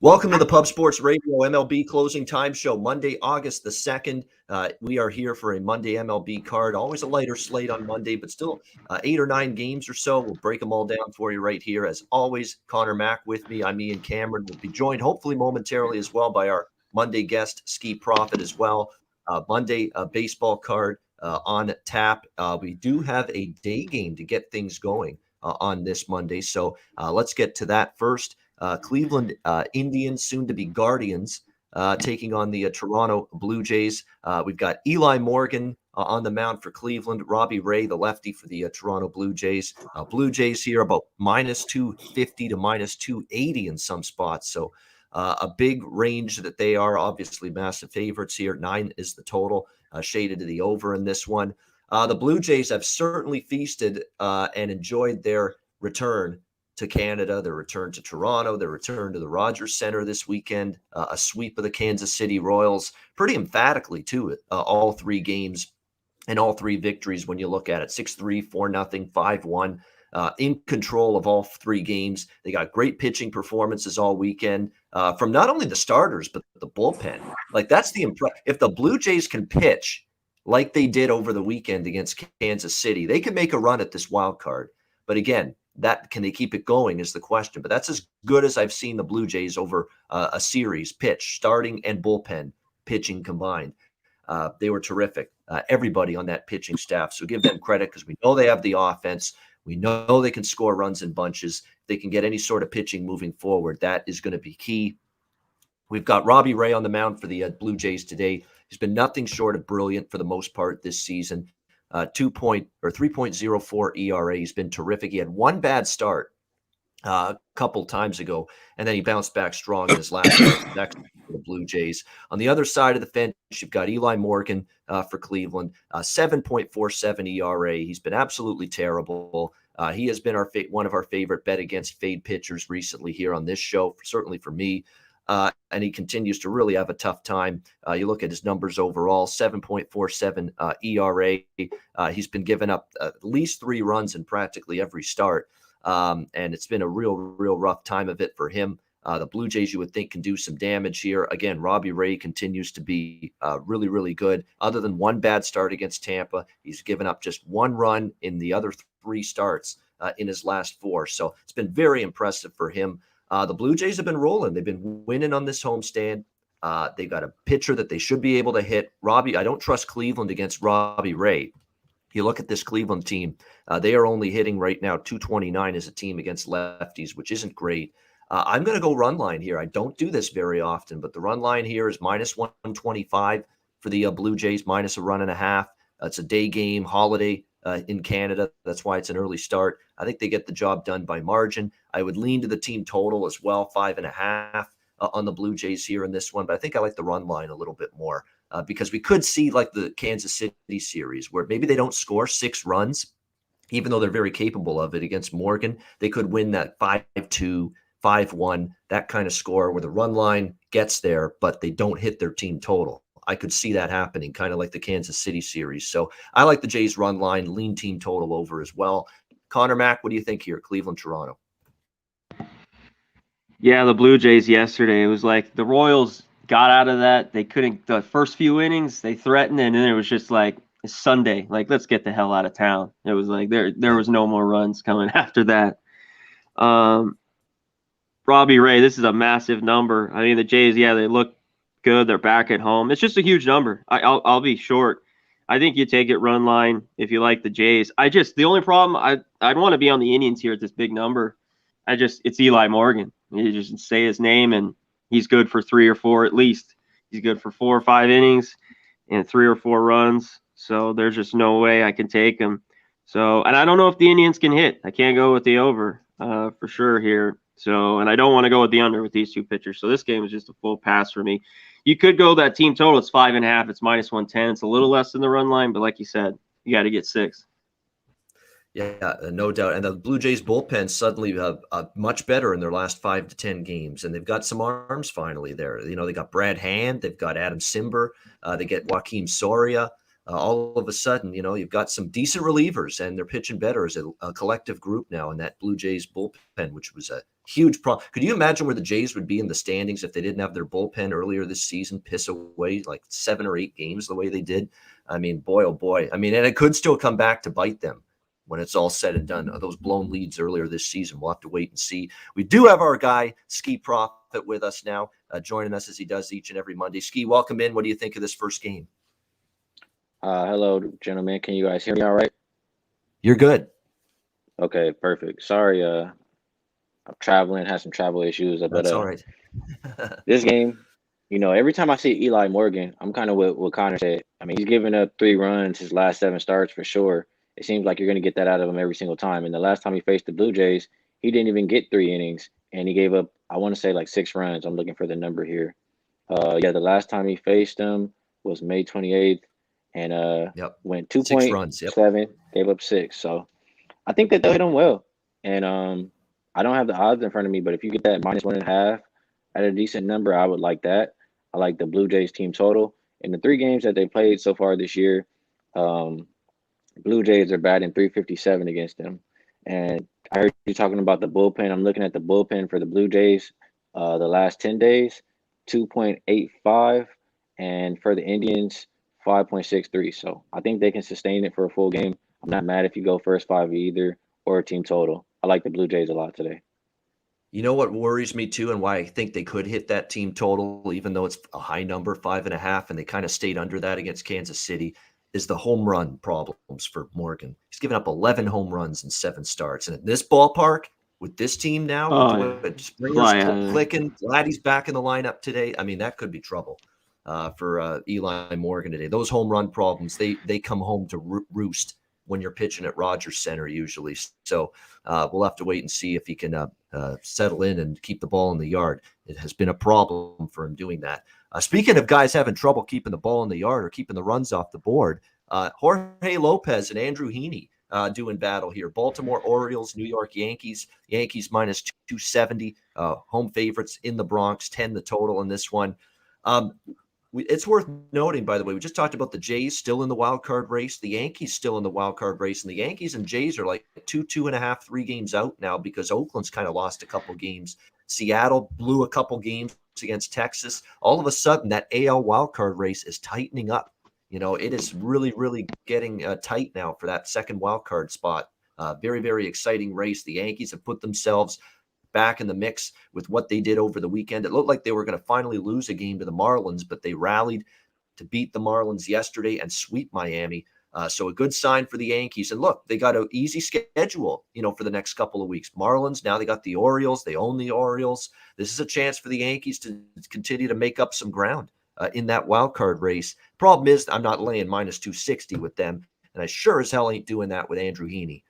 Welcome to the Pub Sports Radio MLB Closing Time Show, Monday, August the 2nd. We are here for a Monday MLB card. Always a lighter slate on Monday, but still 8 or 9 games or so. We'll break them all down for you right here. As always, Conor Mac with me. I'm Ian Cameron. We'll be joined hopefully momentarily as well by our Monday guest, Skee Profit as well. Monday baseball card on tap. We do have a day game to get things going on this Monday. So let's get to that first. Cleveland Indians, soon to be Guardians, taking on the Toronto Blue Jays. We've got Eli Morgan on the mound for Cleveland, Robbie Ray, the lefty, for the Toronto Blue Jays. Blue Jays here about minus 250 to minus 280 in some spots. So a big range that they are. Obviously massive favorites here. 9 is the total, shaded to the over in this one. The Blue Jays have certainly feasted and enjoyed their return to Canada, their return to Toronto, their return to the Rogers Center this weekend, a sweep of the Kansas City Royals, pretty emphatically too, all 3 games and all 3 victories when you look at it, 6-3, 4-0, 5-1, in control of all 3 games. They got great pitching performances all weekend from not only the starters, but the bullpen. Like that's the if the Blue Jays can pitch like they did over the weekend against Kansas City, they can make a run at this wild card. But again, can they keep it going is the question. But that's as good as I've seen the Blue Jays over a series pitch, starting and bullpen pitching combined. They were terrific. Everybody on that pitching staff. So give them credit because we know they have the offense. We know they can score runs in bunches. They can get any sort of pitching moving forward. That is going to be key. We've got Robbie Ray on the mound for the Blue Jays today. He's been nothing short of brilliant for the most part this season. 3.04 ERA. He's been terrific. He had one bad start a couple times ago, and then he bounced back strong in his last start for the Blue Jays. On the other side of the fence, you've got Eli Morgan for Cleveland, 7.47 ERA. He's been absolutely terrible. He has been one of our favorite bet against fade pitchers recently here on this show, certainly for me. And he continues to really have a tough time. You look at his numbers overall, 7.47 ERA. He's been giving up at least 3 runs in practically every start. And it's been a real rough time of it for him. The Blue Jays, you would think, can do some damage here. Again, Robbie Ray continues to be really good. Other than one bad start against Tampa, he's given up just 1 run in the other 3 starts in his last 4. So it's been very impressive for him. The Blue Jays have been rolling. They've been winning on this homestand. They've got a pitcher that they should be able to hit. I don't trust Cleveland against Robbie Ray. You look at this Cleveland team, they are only hitting right now 229 as a team against lefties, which isn't great. I'm going to go run line here. I don't do this very often, but the run line here is minus 125 for the Blue Jays, minus a run and a half. It's a day game, holiday in Canada. That's why it's an early start. I think they get the job done by margin. I would lean to the team total as well, 5.5 on the Blue Jays here in this one. But I think I like the run line a little bit more because we could see like the Kansas City series where maybe they don't score 6 runs, even though they're very capable of it against Morgan. They could win that 5-2, 5-1, that kind of score where the run line gets there, but they don't hit their team total. I could see that happening, kind of like the Kansas City series. So I like the Jays run line, lean team total over as well. Conor Mac, what do you think here? Cleveland, Toronto. Yeah, the Blue Jays yesterday, it was like the Royals got out of that. They couldn't, the first few innings, they threatened, and then it was just like it's Sunday. Like, let's get the hell out of town. It was like there was no more runs coming after that. Robbie Ray, this is a massive number. I mean, the Jays, yeah, they look good. They're back at home. It's just a huge number. I'll be short. I think you take it run line if you like the Jays. The only problem, I'd want to be on the Indians here at this big number. It's Eli Morgan. You just say his name and he's good for 3 or 4 at least. He's good for 4 or 5 innings and 3 or 4 runs. So there's just no way I can take him. So, and I don't know if the Indians can hit. I can't go with the over for sure here. So, and I don't want to go with the under with these 2 pitchers. So this game is just a full pass for me. You could go that team total. It's 5.5. It's minus 110. It's a little less than the run line, but like you said, you got to get 6. Yeah, no doubt. And the Blue Jays bullpen suddenly much better in their last 5 to 10 games. And they've got some arms finally there. You know, they got Brad Hand. They've got Adam Simber. They get Joaquim Soria. all of a sudden, you've got some decent relievers and they're pitching better as a collective group now in that Blue Jays bullpen, which was a huge problem. Could you imagine where the Jays would be in the standings if they didn't have their bullpen earlier this season piss away like 7 or 8 games the way they did? I mean, boy, oh boy. I mean, and it could still come back to bite them when it's all said and done. Those blown leads earlier this season, we'll have to wait and see. We do have our guy, Skee Profit, with us now, joining us as he does each and every Monday. Skee, welcome in. What do you think of this first game? Hello, gentlemen. Can you guys hear me all right? You're good. Okay, perfect. Sorry, I'm traveling, had some travel issues. That's all right. This game, every time I see Eli Morgan, I'm kind of what Connor said. I mean, he's given up 3 runs his last 7 starts for sure. It seems like you're going to get that out of him every single time. And the last time he faced the Blue Jays, he didn't even get 3 innings, and he gave up, I want to say, like 6 runs. I'm looking for the number here. The last time he faced them was May 28th. And went 2.7, gave up 6. So I think that they'll hit him well. And I don't have the odds in front of me, but if you get that -1.5 at a decent number, I would like that. I like the Blue Jays team total. In the 3 games that they played so far this year, Blue Jays are batting .357 against them. And I heard you talking about the bullpen. I'm looking at the bullpen for the Blue Jays the last 10 days, 2.85. And for the Indians, 5.63. So I think they can sustain it for a full game. I'm not mad if you go first 5 either or a team total. I like the Blue Jays a lot today. You know what worries me too, and why I think they could hit that team total, even though it's a high number, 5.5, and they kind of stayed under that against Kansas City, is the home run problems for Morgan. He's given up 11 home runs in 7 starts. And at this ballpark, with this team now, with Springer's clicking, glad he's back in the lineup today. I mean, that could be trouble for Eli Morgan today. Those home run problems, they come home to roost when you're pitching at Rogers Center usually. So we'll have to wait and see if he can settle in and keep the ball in the yard. It has been a problem for him doing that. Speaking of guys having trouble keeping the ball in the yard or keeping the runs off the board, Jorge Lopez and Andrew Heaney doing battle here. Baltimore Orioles, New York Yankees. Yankees -270. Home favorites in the Bronx, 10 the total in this one. It's worth noting, by the way, we just talked about the Jays still in the wild card race, the Yankees still in the wild card race, and the Yankees and Jays are like 2.5, 3 games out now because Oakland's kind of lost a couple games. Seattle blew a couple games against Texas. All of a sudden, that AL wild card race is tightening up. It is really, really getting tight now for that second wild card spot. Very, very exciting race. The Yankees have put themselves back in the mix with what they did over the weekend. It looked like they were going to finally lose a game to the Marlins, but they rallied to beat the Marlins yesterday and sweep Miami. So a good sign for the Yankees. And look, they got an easy schedule, for the next couple of weeks. Marlins, now they got the Orioles. They own the Orioles. This is a chance for the Yankees to continue to make up some ground in that wild card race. Problem is, I'm not laying -260 with them, and I sure as hell ain't doing that with Andrew Heaney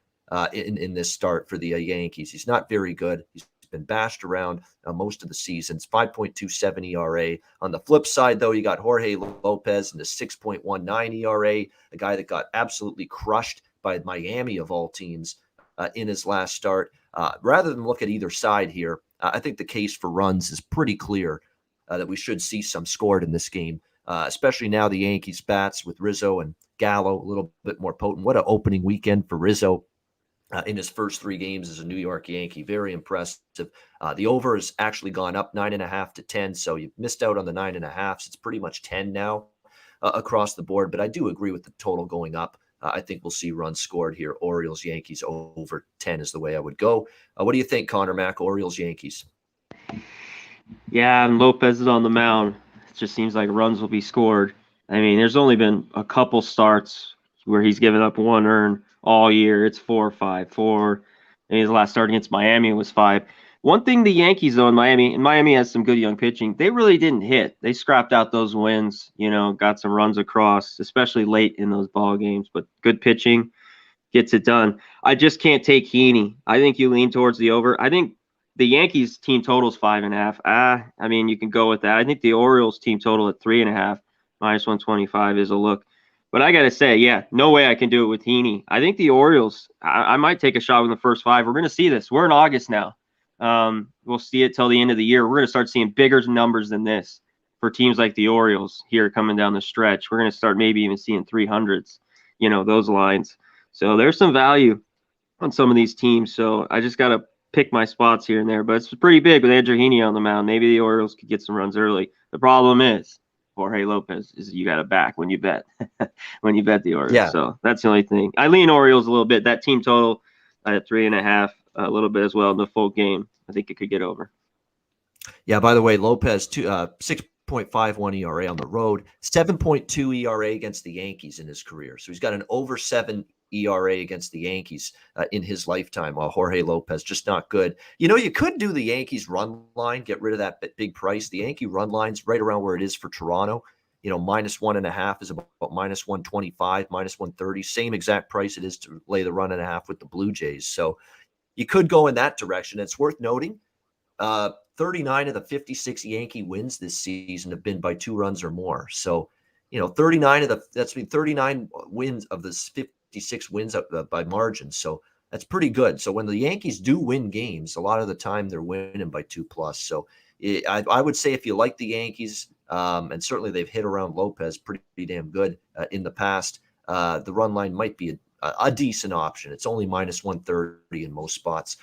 in this start for the Yankees. He's not very good. He's been bashed around most of the seasons. 5.27 ERA. On the flip side, though, you got Jorge Lopez and a 6.19 ERA, a guy that got absolutely crushed by Miami of all teams in his last start. Rather than look at either side here, I think the case for runs is pretty clear that we should see some scored in this game, especially now the Yankees bats with Rizzo and Gallo a little bit more potent. What an opening weekend for Rizzo. In his first 3 games as a New York Yankee. Very impressive. The over has actually gone up 9.5 to 10, so you've missed out on the 9.5. It's pretty much 10 now across the board, but I do agree with the total going up. I think we'll see runs scored here. Orioles, Yankees over 10 is the way I would go. What do you think, Conor Mac, Orioles, Yankees? Yeah, and Lopez is on the mound. It just seems like runs will be scored. I mean, there's only been a couple starts where he's given up 1 earned all year. It's 4-5-4. And his last start against Miami was 5. One thing the Yankees, though, in Miami has some good young pitching. They really didn't hit. They scrapped out those wins, got some runs across, especially late in those ball games. But good pitching gets it done. I just can't take Heaney. I think you lean towards the over. I think the Yankees team total is 5.5. I mean, you can go with that. I think the Orioles team total at 3.5, -125 is a look. But I got to say, yeah, no way I can do it with Heaney. I think the Orioles, I might take a shot in the first 5. We're going to see this. We're in August now. We'll see it till the end of the year. We're going to start seeing bigger numbers than this. for teams like the Orioles here coming down the stretch. We're going to start maybe even seeing 300s, those lines. So there's some value on some of these teams. So I just got to pick my spots here and there. But it's pretty big with Andrew Heaney on the mound. Maybe the Orioles could get some runs early. The problem is Jorge Lopez is you got to back when you bet when you bet the Orioles. Yeah. So that's the only thing. I lean Orioles a little bit. That team total at 3.5, a little bit as well in the full game. I think it could get over. Yeah, by the way, Lopez 6.51 ERA on the road, 7.2 ERA against the Yankees in his career. So he's got an over 7 ERA against the Yankees in his lifetime, while Jorge Lopez just not good. You could do the Yankees run line, get rid of that big price. The Yankee run line's right around where it is for Toronto. -1.5 is about -125, -130, same exact price it is to lay the run and a half with the Blue Jays. So you could go in that direction. It's worth noting 39 of the 56 Yankee wins this season have been by 2 runs or more. So, 39 wins of the 56 wins by margin. So that's pretty good. So when the Yankees do win games, a lot of the time they're winning by 2+. So I would say if you like the Yankees, and certainly they've hit around Lopez pretty damn good in the past, the run line might be a decent option. It's only -130 in most spots.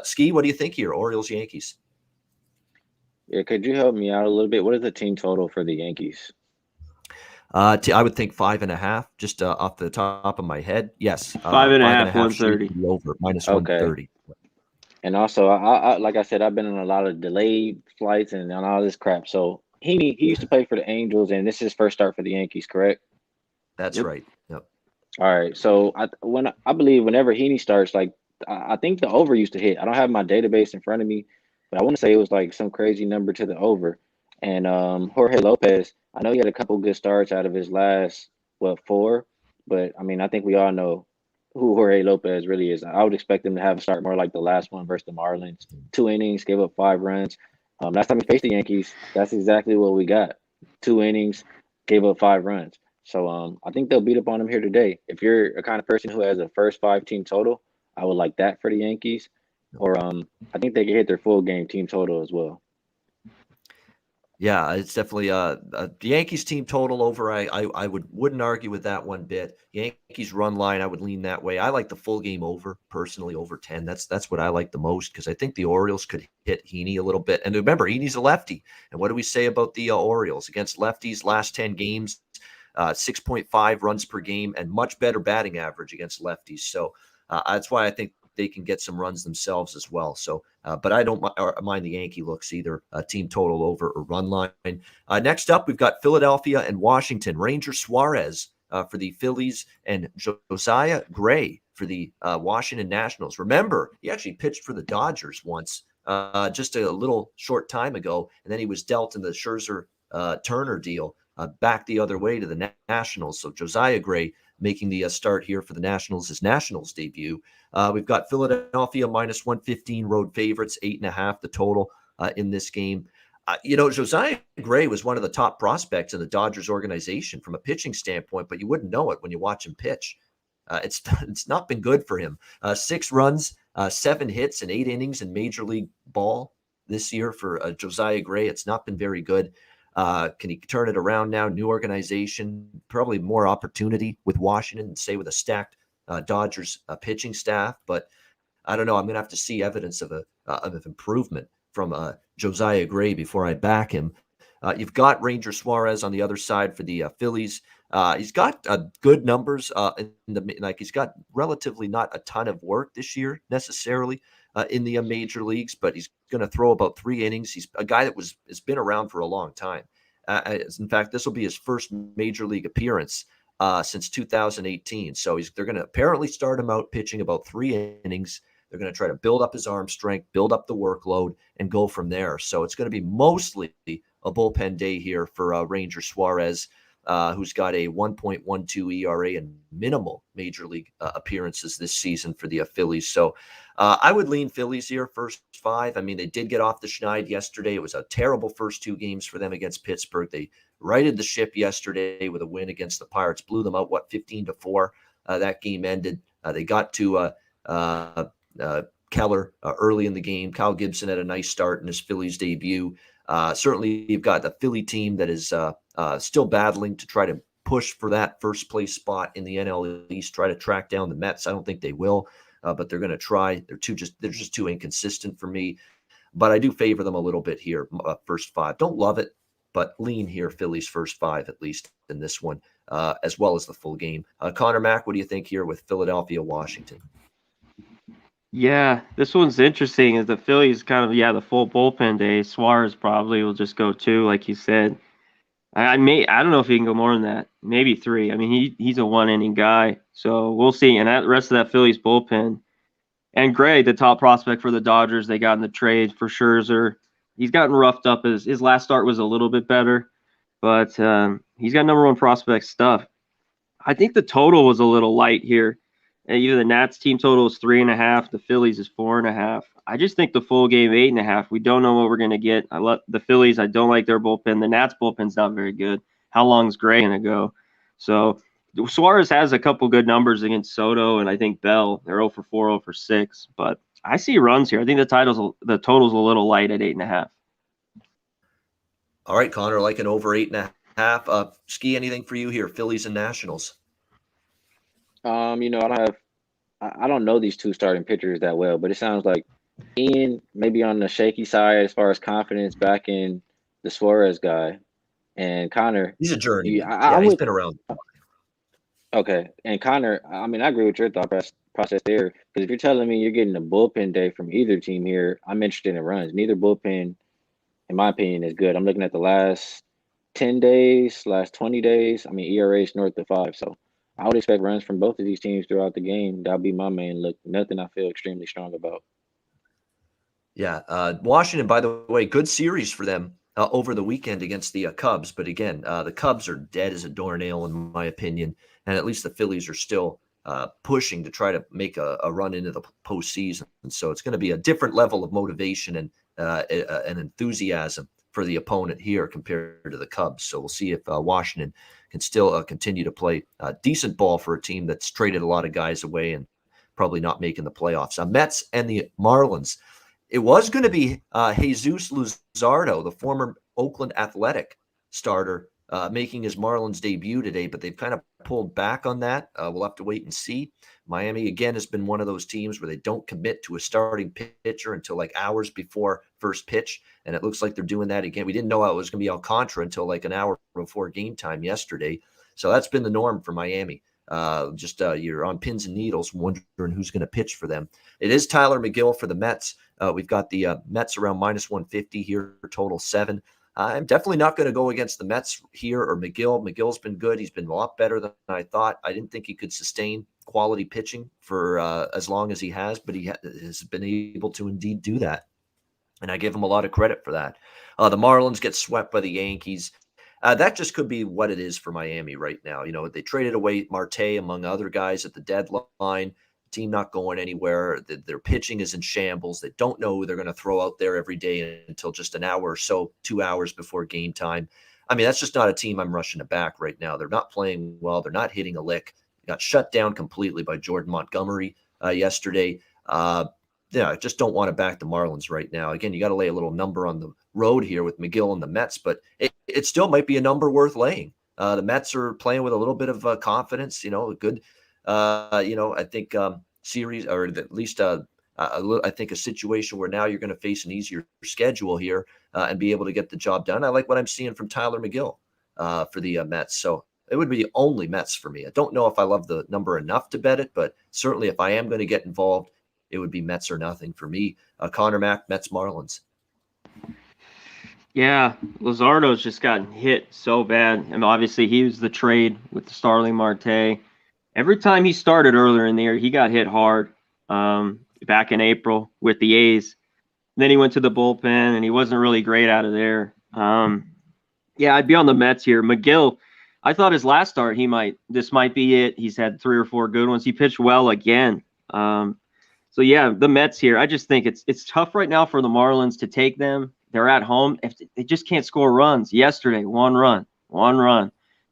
Skee, what do you think here? Orioles, Yankees? Yeah, could you help me out a little bit? What is the team total for the Yankees? I would think 5.5, just off the top of my head. Yes, 5.5, 130 over Okay. -130. And also, I like I said, I've been on a lot of delayed flights and on all this crap. So he used to play for the Angels, and this is his first start for the Yankees, correct? That's Yep. right. Yep. All right. So I believe whenever Heaney starts, like I think the over used to hit. I don't have my database in front of me, but I want to say it was like some crazy number to the over. And Jorge Lopez, I know he had a couple good starts out of his last 4, but I mean I think we all know who Jorge Lopez really is. I would expect him to have a start more like the last one versus the Marlins. 2 innings, gave up 5 runs. Last time he faced the Yankees, that's exactly what we got. 2 innings, gave up 5 runs. So I think they'll beat up on him here today. If you're a kind of person who has a first 5 team total, I would like that for the Yankees. Or I think they can hit their full game team total as well. Yeah, it's definitely the Yankees team total over. I wouldn't argue with that one bit. Yankees run line, I would lean that way. I like the full game over personally, over 10. That's what I like the most, because I think the Orioles could hit Heaney a little bit. And remember, Heaney's a lefty. And what do we say about the Orioles against lefties? Last 10 games, 6.5 runs per game, and much better batting average against lefties. So that's why I think they can get some runs themselves as well. So, but I don't mind the Yankee looks either, team total over or run line. Next up, we've got Philadelphia and Washington. Ranger Suarez for the Phillies and Josiah Gray for the Washington Nationals. Remember, he actually pitched for the Dodgers once, just a little short time ago, and then he was dealt in the Scherzer Turner deal back the other way to the Nationals. So Josiah Gray making the start here for the Nationals, his Nationals debut. We've got Philadelphia -115 road favorites, 8.5 the total in this game. Josiah Gray was one of the top prospects in the Dodgers organization from a pitching standpoint, but you wouldn't know it when you watch him pitch. It's not been good for him. 6 runs, 7 hits, and 8 innings in Major League ball this year for Josiah Gray. It's not been very good. Can he turn it around now? New organization, probably more opportunity with Washington, say with a stacked Dodgers pitching staff. But I don't know. I'm going to have to see evidence of improvement from Josiah Gray before I back him. You've got Ranger Suarez on the other side for the Phillies. He's got good numbers he's got relatively not a ton of work this year necessarily in the major leagues, but he's going to throw about 3 innings. He's a guy that has been around for a long time. In fact, this will be his first major league appearance since 2018. So they're going to apparently start him out pitching about 3 innings. They're going to try to build up his arm strength, build up the workload, and go from there. So it's going to be mostly a bullpen day here for Ranger Suarez, who's got a 1.12 ERA and minimal major league appearances this season for the Phillies. So I would lean Phillies here, first 5. I mean, they did get off the schneid yesterday. It was a terrible first 2 games for them against Pittsburgh. They righted the ship yesterday with a win against the Pirates, blew them out, 15-4. That game ended. They got to Keller early in the game. Kyle Gibson had a nice start in his Phillies debut. Certainly, you've got the Philly team that is still battling to try to push for that first place spot in the NL East, try to track down the Mets. I don't think they will, but they're going to try. They're just too inconsistent for me. But I do favor them a little bit here, first 5. Don't love it, but lean here, Phillies first 5 at least in this one, as well as the full game. Conor Mac, what do you think here with Philadelphia, Washington? Yeah, this one's interesting. Is the Phillies kind of the full bullpen day? Suarez probably will just go 2, like you said. I don't know if he can go more than that. Maybe 3. I mean, he's a 1-inning guy, so we'll see. And that rest of that Phillies bullpen, and Gray, the top prospect for the Dodgers, they got in the trade for Scherzer. He's gotten roughed up. His last start was a little bit better, but he's got number 1 prospect stuff. I think the total was a little light here. Either the Nats team total is 3.5, the Phillies is 4.5. I just think the full game 8.5. We don't know what we're going to get. I love the Phillies. I don't like their bullpen. The Nats bullpen's not very good. How long is Gray going to go? So Suarez has a couple good numbers against Soto and I think Bell. They're 0 for 4, 0 for 6. But I see runs here. I think the total's a little light at 8.5. All right, Connor, like an over 8.5. Skee, anything for you here? Phillies and Nationals. I don't know these 2 starting pitchers that well, but it sounds like Ian maybe on the shaky side as far as confidence back in the Suarez guy, and Connor. He's a journeyman. He's been around. Okay, and Connor, I mean, I agree with your thought process there, because if you're telling me you're getting a bullpen day from either team here, I'm interested in runs. Neither bullpen, in my opinion, is good. I'm looking at the last 10 days, last 20 days. I mean, ERA is north of 5, so I would expect runs from both of these teams throughout the game. That'll be my main look. Nothing I feel extremely strong about. Yeah. Washington, by the way, good series for them over the weekend against the Cubs. But again, the Cubs are dead as a doornail, in my opinion. And at least the Phillies are still pushing to try to make a run into the postseason. And so it's going to be a different level of motivation and enthusiasm for the opponent here compared to the Cubs. So we'll see if Washington can still continue to play decent ball for a team that's traded a lot of guys away and probably not making the playoffs. Mets and the Marlins. It was going to be Jesus Luzardo, the former Oakland Athletic starter, making his Marlins debut today, but they've kind of pulled back on that. We'll have to wait and see. Miami, again, has been one of those teams where they don't commit to a starting pitcher until like hours before first pitch, and it looks like they're doing that again. We didn't know it was going to be Alcantara until like an hour before game time yesterday, so that's been the norm for Miami. You're on pins and needles wondering who's going to pitch for them. It is Tyler McGill for the Mets. We've got the Mets around -150 here, total 7. I'm definitely not going to go against the Mets here or McGill. McGill's been good. He's been a lot better than I thought. I didn't think he could sustain quality pitching for as long as he has, but he has been able to indeed do that. And I give him a lot of credit for that. The Marlins get swept by the Yankees. That just could be what it is for Miami right now. You know, they traded away Marte, among other guys, at the deadline. Team not going anywhere. Their pitching is in shambles. They don't know who they're going to throw out there every day until just an hour or so, 2 hours before game time. I mean, that's just not a team I'm rushing to back right now. They're not playing well. They're not hitting a lick. Got shut down completely by Jordan Montgomery yesterday. I just don't want to back the Marlins right now. Again, you got to lay a little number on the road here with McGill and the Mets, but it still might be a number worth laying. The Mets are playing with a little bit of confidence, a good, I think series, or at least I think a situation where now you're going to face an easier schedule here and be able to get the job done. I like what I'm seeing from Tyler McGill for the Mets. So it would be only Mets for me. I don't know if I love the number enough to bet it, but certainly if I am going to get involved, it would be Mets or nothing for me. Conor Mac, Mets, Marlins. Yeah, Luzardo's just gotten hit so bad. And obviously he was the trade with the Starling Marte. Every time he started earlier in the year, he got hit hard back in April with the A's. Then he went to the bullpen, and he wasn't really great out of there. I'd be on the Mets here. McGill, I thought his last start, this might be it. He's had 3 or 4 good ones. He pitched well again. The Mets here. I just think it's tough right now for the Marlins to take them. They're at home. If they just can't score runs. Yesterday, one run.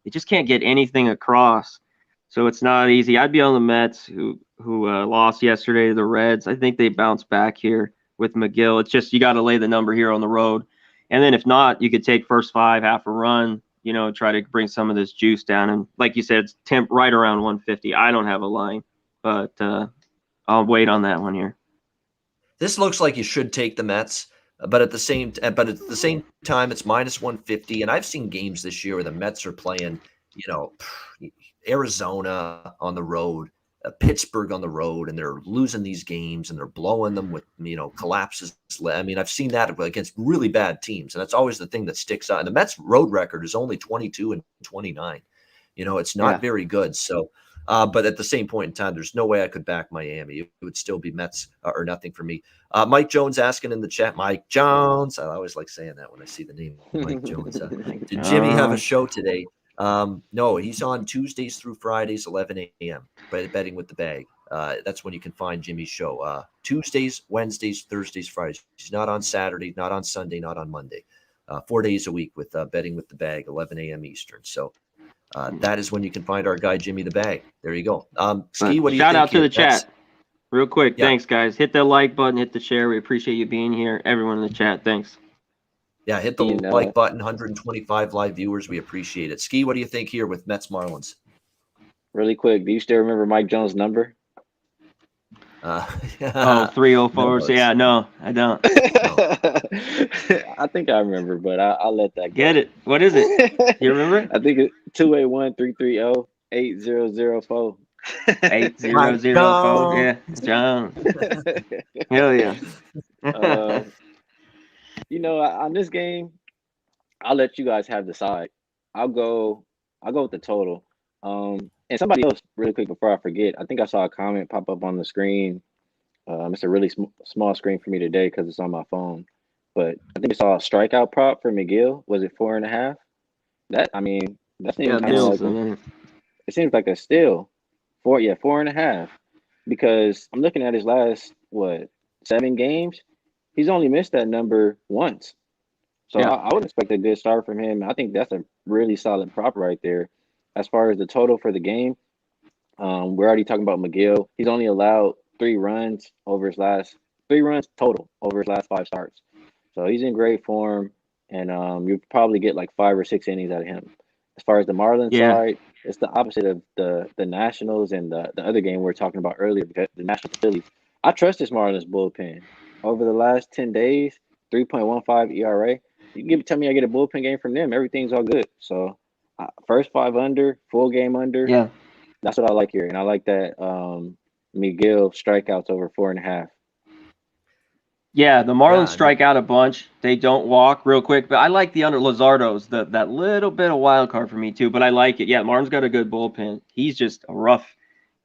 They just can't get anything across. So it's not easy. I'd be on the Mets, who who lost yesterday to the Reds. I think they bounced back here with McGill. It's just you got to lay the number here on the road. And then if not, you could take first 5, half a run, try to bring some of this juice down. And like you said, it's temp right around 150. I don't have a line, but I'll wait on that one here. This looks like you should take the Mets, but at the same time, it's minus 150. And I've seen games this year where the Mets are playing, Arizona on the road, Pittsburgh on the road, and they're losing these games and they're blowing them with, collapses. I mean, I've seen that against really bad teams, and that's always the thing that sticks out. And the Mets road record is only 22-29. It's not very good. So, but at the same point in time, there's no way I could back Miami. It would still be Mets or nothing for me. Mike Jones asking in the chat, Mike Jones. I always like saying that when I see the name Mike Jones. Did Jimmy have a show today? No, he's on Tuesdays through Fridays, 11 a.m. Betting with the Bag. That's when you can find Jimmy's show. Tuesdays, Wednesdays, Thursdays, Fridays. He's not on Saturday, not on Sunday, not on Monday. 4 days a week with Betting with the Bag, 11 a.m. Eastern. So that is when you can find our guy Jimmy the Bag. There you go. Skee, what do you think? Shout out to the chat. Real quick, Yeah. Thanks, guys. Hit the like button, hit the share. We appreciate you being here. Everyone in the chat, thanks. Yeah, hit the like button. 125 live viewers. We appreciate it. Skee, what do you think here with Mets Marlins? Really quick, do you still remember Mike Jones' number? 304. So yeah, no, I don't. I think I remember, but I'll let that go. Get it. What is it? You remember? I think it's 281-330-8004. 8004. Yeah, John. Hell yeah. On this game, I'll let you guys have the side. I'll go with the total. And somebody else, really quick before I forget, I think I saw a comment pop up on the screen. It's a really small screen for me today because it's on my phone. But I think I saw a strikeout prop for McGill. Was it 4.5? That seems it seems like a steal. 4.5. Because I'm looking at his last 7 games. He's only missed that number once. So I would expect a good start from him. I think that's a really solid prop right there. As far as the total for the game, we're already talking about McGill. He's only allowed 3 runs total over his last 5 starts. So he's in great form, and you probably get like 5 or 6 innings out of him. As far as the Marlins side, it's the opposite of the Nationals and the other game we were talking about earlier, because the Nationals Phillies. I trust this Marlins bullpen. Over the last 10 days, 3.15 ERA. You can tell me I get a bullpen game from them, everything's all good. So first 5 under, full game under. Yeah. That's what I like here. And I like that McGill strikeouts over 4.5. Yeah, the Marlins strike out a bunch. They don't walk real quick, but I like the under Luzardo's, that little bit of wild card for me too, but I like it. Yeah, Marlins got a good bullpen. He's just a rough.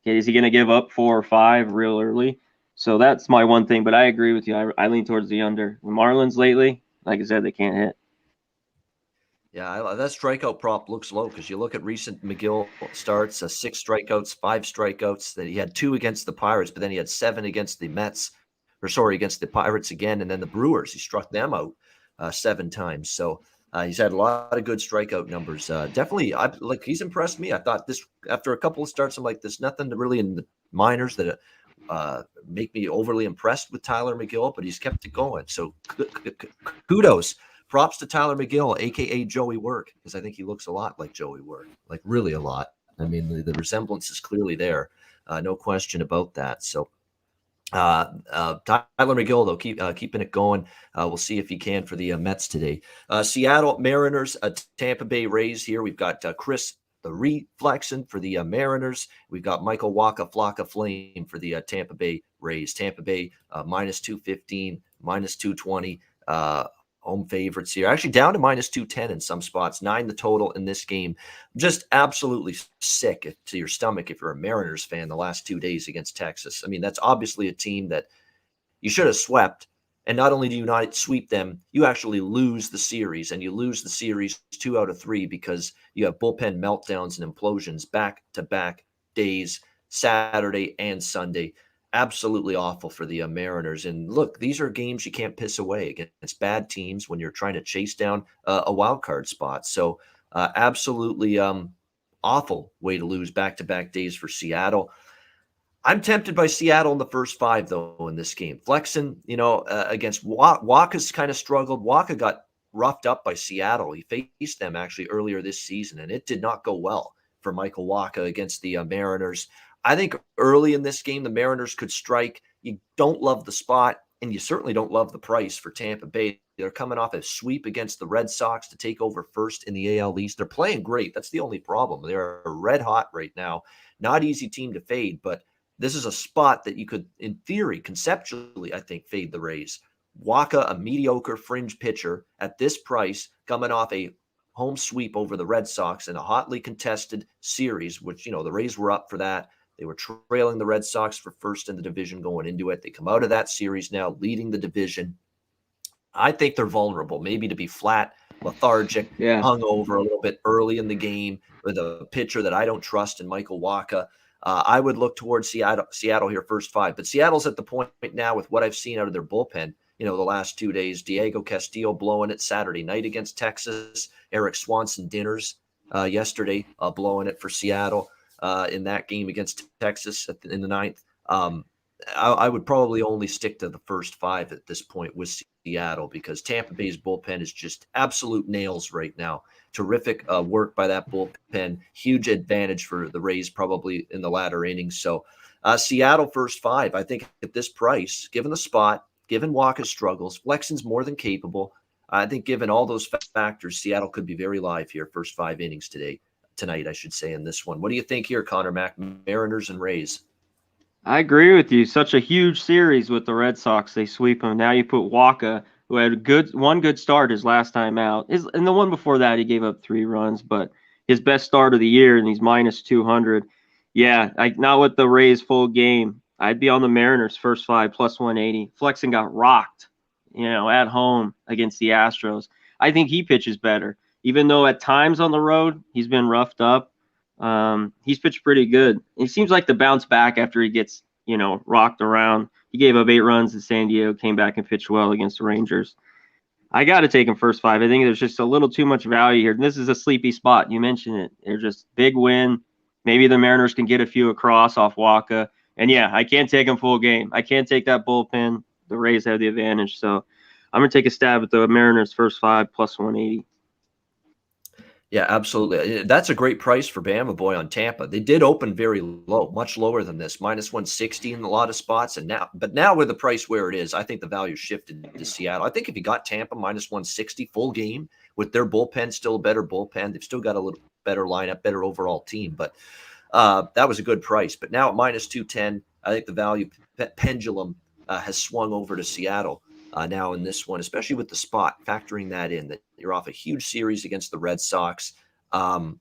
Is he going to give up 4 or 5 real early? So that's my one thing, but I agree with you. I lean towards the under. The Marlins lately, like I said, they can't hit. Yeah, that strikeout prop looks low because you look at recent McGill starts, 6 strikeouts, 5 strikeouts. That he had 2 against the Pirates, but then he had 7 against the against the Pirates again, and then the Brewers. He struck them out 7 times. So he's had a lot of good strikeout numbers. Definitely, he's impressed me. I thought this after a couple of starts, I'm like, there's nothing really in the minors that make me overly impressed with Tyler McGill, but he's kept it going. So kudos. Props to Tyler McGill, a.k.a. Joey Work, because I think he looks a lot like Joey Work, like really a lot. I mean, the resemblance is clearly there. No question about that. So Tyler McGill, though, keeping it going. We'll see if he can for the Mets today. Seattle Mariners, Tampa Bay Rays here. We've got Chris the Reflection for the Mariners. We've got Michael Waka Flocka Flame for the Tampa Bay Rays. Tampa Bay minus 215, minus 220. Home favorites here, actually down to minus 210 in some spots. 9 the total in this game. Just absolutely sick to your stomach if you're a Mariners fan the last 2 days against Texas. I mean, that's obviously a team that you should have swept. And not only do you not sweep them, you actually lose the series. And you lose the series 2 out of 3 because you have bullpen meltdowns and implosions back-to-back days, Saturday and Sunday. Absolutely awful for the Mariners. And look, these are games you can't piss away against bad teams when you're trying to chase down a wild card spot. So absolutely awful way to lose back-to-back days for Seattle. I'm tempted by Seattle in the first 5, though, in this game. Flexen, against Waka's kind of struggled. Waka got roughed up by Seattle. He faced them actually earlier this season, and it did not go well for Michael Waka against the Mariners. I think early in this game, the Mariners could strike. You don't love the spot, and you certainly don't love the price for Tampa Bay. They're coming off a sweep against the Red Sox to take over first in the AL East. They're playing great. That's the only problem. They're red hot right now. Not easy team to fade, but this is a spot that you could, in theory, conceptually, I think, fade the Rays. Waka, a mediocre fringe pitcher at this price, coming off a home sweep over the Red Sox in a hotly contested series, which, the Rays were up for that. They were trailing the Red Sox for first in the division going into it. They come out of that series now leading the division. I think they're vulnerable, maybe to be flat, lethargic, hung over a little bit early in the game with a pitcher that I don't trust in Michael Waka. I would look towards Seattle here first 5. But Seattle's at the point now with what I've seen out of their bullpen, the last 2 days. Diego Castillo blowing it Saturday night against Texas. Eric Swanson dinners yesterday blowing it for Seattle in that game against Texas in the 9th. I would probably only stick to the first 5 at this point with Seattle because Tampa Bay's bullpen is just absolute nails right now. Terrific work by that bullpen. Huge advantage for the Rays probably in the latter innings. So Seattle first 5, I think at this price, given the spot, given Waka's struggles, Flexen's more than capable. I think given all those factors, Seattle could be very live here first 5 innings tonight, I should say, in this one. What do you think here, Conor Mac, Mariners and Rays? I agree with you. Such a huge series with the Red Sox. They sweep them. Now you put Waka, who had one good start his last time out. And the one before that, he gave up 3 runs, but his best start of the year, and he's minus 200. Yeah, not with the Rays full game. I'd be on the Mariners first 5 plus 180. Flexen got rocked, at home against the Astros. I think he pitches better, even though at times on the road he's been roughed up. He's pitched pretty good. It seems like the bounce back after he gets, rocked around. He gave up 8 runs in San Diego, came back and pitched well against the Rangers. I got to take him first 5. I think there's just a little too much value here. This is a sleepy spot. You mentioned it. They're just big win. Maybe the Mariners can get a few across off Waka. And yeah, I can't take him full game. I can't take that bullpen. The Rays have the advantage. So I'm going to take a stab at the Mariners first 5 plus 180. Yeah, absolutely. That's a great price for Bama Boy on Tampa. They did open very low, much lower than this, minus 160 in a lot of spots. But now with the price where it is, I think the value shifted to Seattle. I think if you got Tampa minus 160 full game with their bullpen, still a better bullpen, they've still got a little better lineup, better overall team. But that was a good price. But now at minus 210, I think the value pendulum has swung over to Seattle. Now in this one, especially with the spot, factoring that in, that you're off a huge series against the Red Sox, and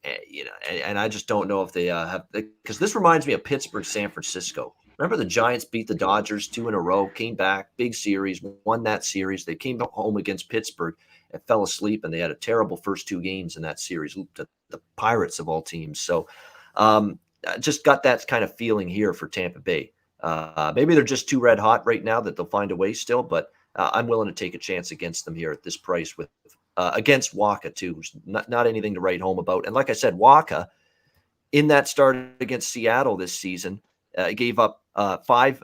I just don't know if they have, because this reminds me of Pittsburgh, San Francisco. Remember the Giants beat the Dodgers 2 in a row, came back, big series, won that series. They came home against Pittsburgh and fell asleep, and they had a terrible first 2 games in that series, the Pirates of all teams. So I just got that kind of feeling here for Tampa Bay. Maybe they're just too red hot right now that they'll find a way still, but I'm willing to take a chance against them here at this price with against Waka too. Not anything to write home about. And like I said, Waka in that start against Seattle this season gave up 5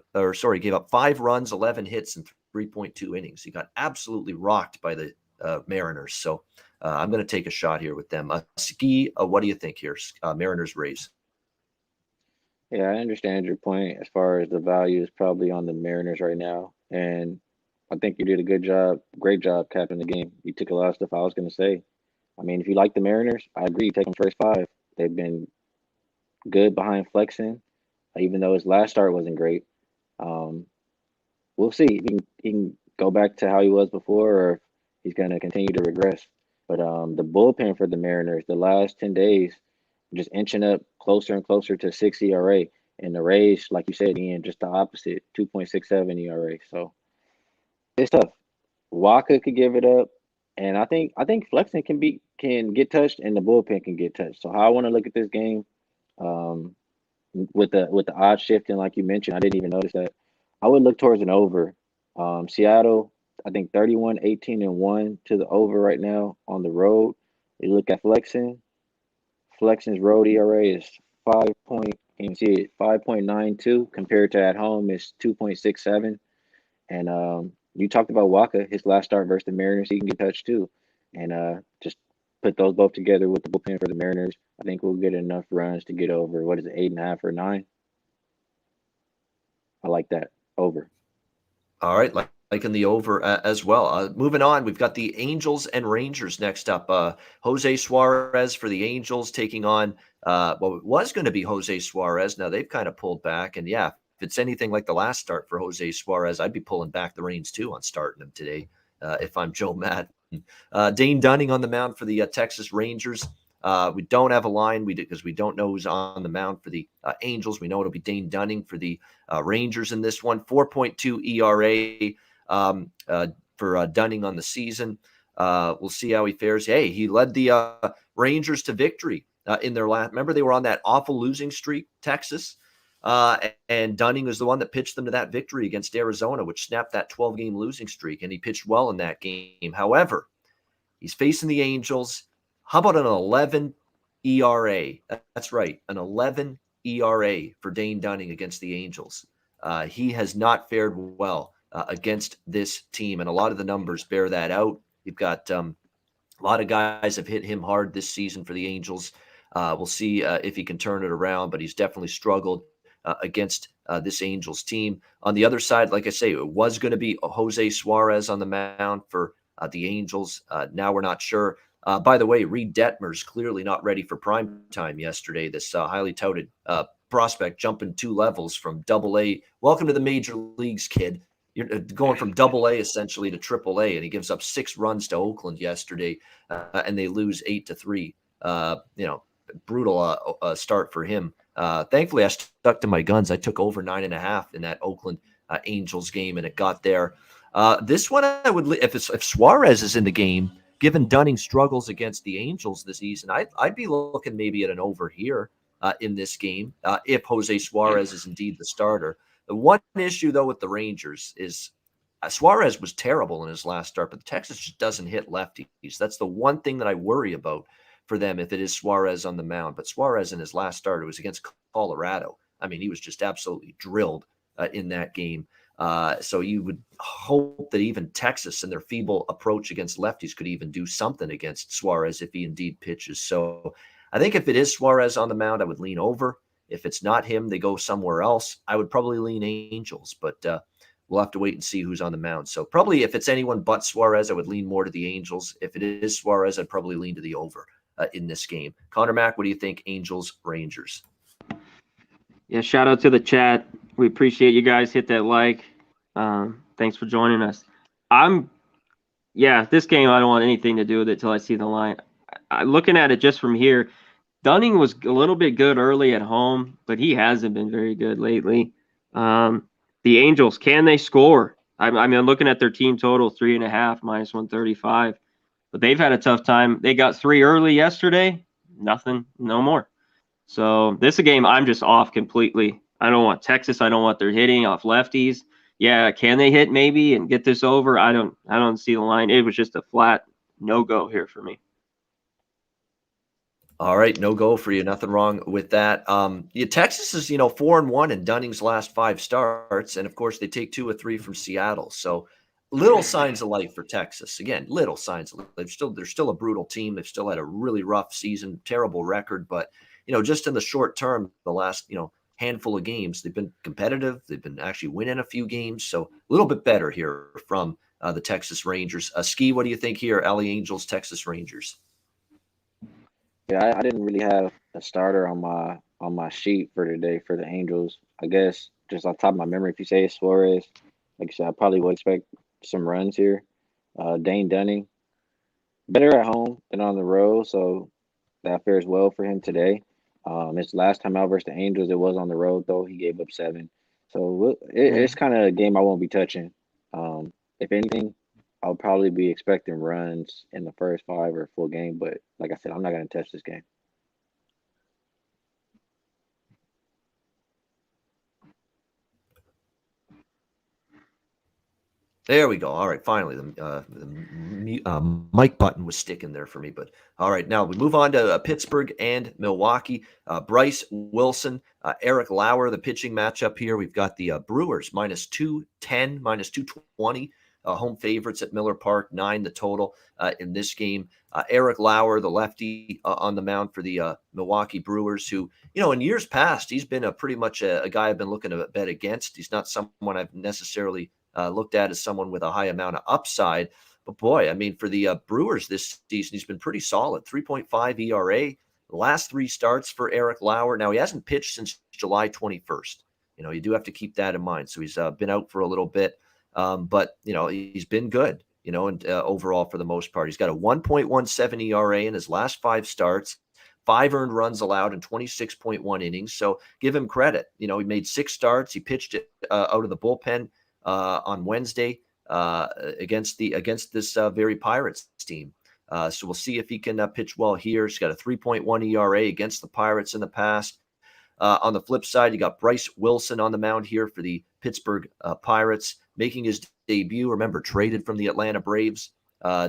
runs, 11 hits, and 3.2 innings. He got absolutely rocked by the Mariners. So I'm going to take a shot here with them. Skee, what do you think here? Mariners Rays. Yeah, I understand your point as far as the value is probably on the Mariners right now. And I think you did a great job capping the game. You took a lot of stuff I was going to say. I mean, if you like the Mariners, I agree, you take them first 5. They've been good behind Flexen, even though his last start wasn't great. We'll see. He can go back to how he was before, or if he's going to continue to regress. But the bullpen for the Mariners, the last 10 days, just inching up closer and closer to 6 ERA. And the Rays, like you said, Ian, just the opposite, 2.67 ERA. So it's tough. Waka could give it up. And I think Flexen can get touched and the bullpen can get touched. So how I want to look at this game, with the odd shifting, like you mentioned, I didn't even notice that. I would look towards an over. Seattle, I think 31-18-1 to the over right now on the road. You look at Flexen's road ERA is 5.3 You can see it 5.92 compared to at home is 2.67. And you talked about Waka, his last start versus the Mariners, he can get touched too. And just put those both together with the bullpen for the Mariners. I think we'll get enough runs to get over, what is it, 8.5 or 9? I like that. Over. All right, liking the over as well. Moving on, we've got the Angels and Rangers next up. Jose Suarez for the Angels taking on well, it was going to be Jose Suarez. Now they've kind of pulled back, and yeah, if it's anything like the last start for Jose Suarez, I'd be pulling back the reins too on starting him today if I'm Joe Matt. Dane Dunning on the mound for the Texas Rangers. We don't have a line because we don't know who's on the mound for the Angels. We know it'll be Dane Dunning for the Rangers in this one. 4.2 ERA for Dunning on the season. We'll see how he fares. Hey, he led the Rangers to victory in their last. Remember, they were on that awful losing streak, Texas. And Dunning was the one that pitched them to that victory against Arizona, which snapped that 12-game losing streak. And he pitched well in that game. However, he's facing the Angels. How about an 11 ERA? That's right, an 11 ERA for Dane Dunning against the Angels. He has not fared well against this team, and a lot of the numbers bear that out. You've got a lot of guys have hit him hard this season for the Angels. We'll see if he can turn it around, but he's definitely struggled against this Angels team. On the other side, like I say, it was going to be Jose Suarez on the mound for the Angels. Now we're not sure. By the way, Reed Detmer's clearly not ready for prime time yesterday. This highly touted prospect jumping 2 levels from Double-A. Welcome to the major leagues, kid. You're going from Double-A essentially to Triple-A, and he gives up 6 runs to Oakland yesterday, and they lose 8-3. Brutal start for him. Thankfully, I stuck to my guns. I took over 9.5 in that Oakland Angels game, and it got there. This one, I would if Suarez is in the game. Given Dunning's struggles against the Angels this season, I'd be looking maybe at an over here in this game if Jose Suarez is indeed the starter. The one issue, though, with the Rangers is Suarez was terrible in his last start, but the Texas just doesn't hit lefties. That's the one thing that I worry about for them if it is Suarez on the mound. But Suarez in his last start, it was against Colorado. I mean, he was just absolutely drilled in that game. So you would hope that even Texas and their feeble approach against lefties could even do something against Suarez if he indeed pitches. So I think if it is Suarez on the mound, I would lean over. If it's not him, they go somewhere else. I would probably lean Angels, but we'll have to wait and see who's on the mound. So probably if it's anyone but Suarez, I would lean more to the Angels. If it is Suarez, I'd probably lean to the over in this game. Conor Mac, what do you think? Angels, Rangers? Yeah, shout out to the chat. We appreciate you guys. Hit that like. Thanks for joining us. This game, I don't want anything to do with it till I see the line. Looking at it just from here, Dunning was a little bit good early at home, but he hasn't been very good lately. The Angels, can they score? I'm looking at their team total, 3.5 minus 135, but they've had a tough time. They got 3 early yesterday, nothing, no more. So this is a game I'm just off completely. I don't want Texas. I don't want their hitting off lefties. Yeah, can they hit maybe and get this over? I don't see the line. It was just a flat no-go here for me. All right, no go for you. Nothing wrong with that. Texas is 4-1 in Dunning's last 5 starts, and of course they take 2 or 3 from Seattle. So little signs of life for Texas. Again, little signs of life. They're still a brutal team. They've still had a really rough season, terrible record, but just in the short term, the last handful of games, they've been competitive. They've been actually winning a few games, so a little bit better here from the Texas Rangers. Skee, what do you think here? LA Angels, Texas Rangers. Yeah, I didn't really have a starter on my sheet for today for the Angels. I guess just off the top of my memory, if you say it's Suarez, like I said, I probably would expect some runs here. Dane Dunning, better at home than on the road, so that fares well for him today. His last time out versus the Angels, it was on the road, though. He gave up 7. So it's kind of a game I won't be touching. If anything, I'll probably be expecting runs in the first 5 or full game. But like I said, I'm not going to touch this game. There we go. All right, finally, mic button was sticking there for me. But all right, now we move on to Pittsburgh and Milwaukee. Bryce Wilson, Eric Lauer, the pitching matchup here. We've got the Brewers minus 210, minus 220. Home favorites at Miller Park, 9 the total in this game. Eric Lauer, the lefty on the mound for the Milwaukee Brewers, who, in years past, he's been pretty much a guy I've been looking to bet against. He's not someone I've necessarily looked at as someone with a high amount of upside. But boy, I mean, for the Brewers this season, he's been pretty solid. 3.5 ERA. The last 3 starts for Eric Lauer. Now, he hasn't pitched since July 21st. You do have to keep that in mind. So he's been out for a little bit. But, he's been good, and overall for the most part. He's got a 1.17 ERA in his last 5 starts. 5 earned runs allowed in 26.1 innings. So give him credit. He made 6 starts. He pitched it out of the bullpen on Wednesday against this very Pirates team. So we'll see if he can pitch well here. He's got a 3.1 ERA against the Pirates in the past. On the flip side, you got Bryce Wilson on the mound here for the Pittsburgh Pirates, making his debut. Remember, traded from the Atlanta Braves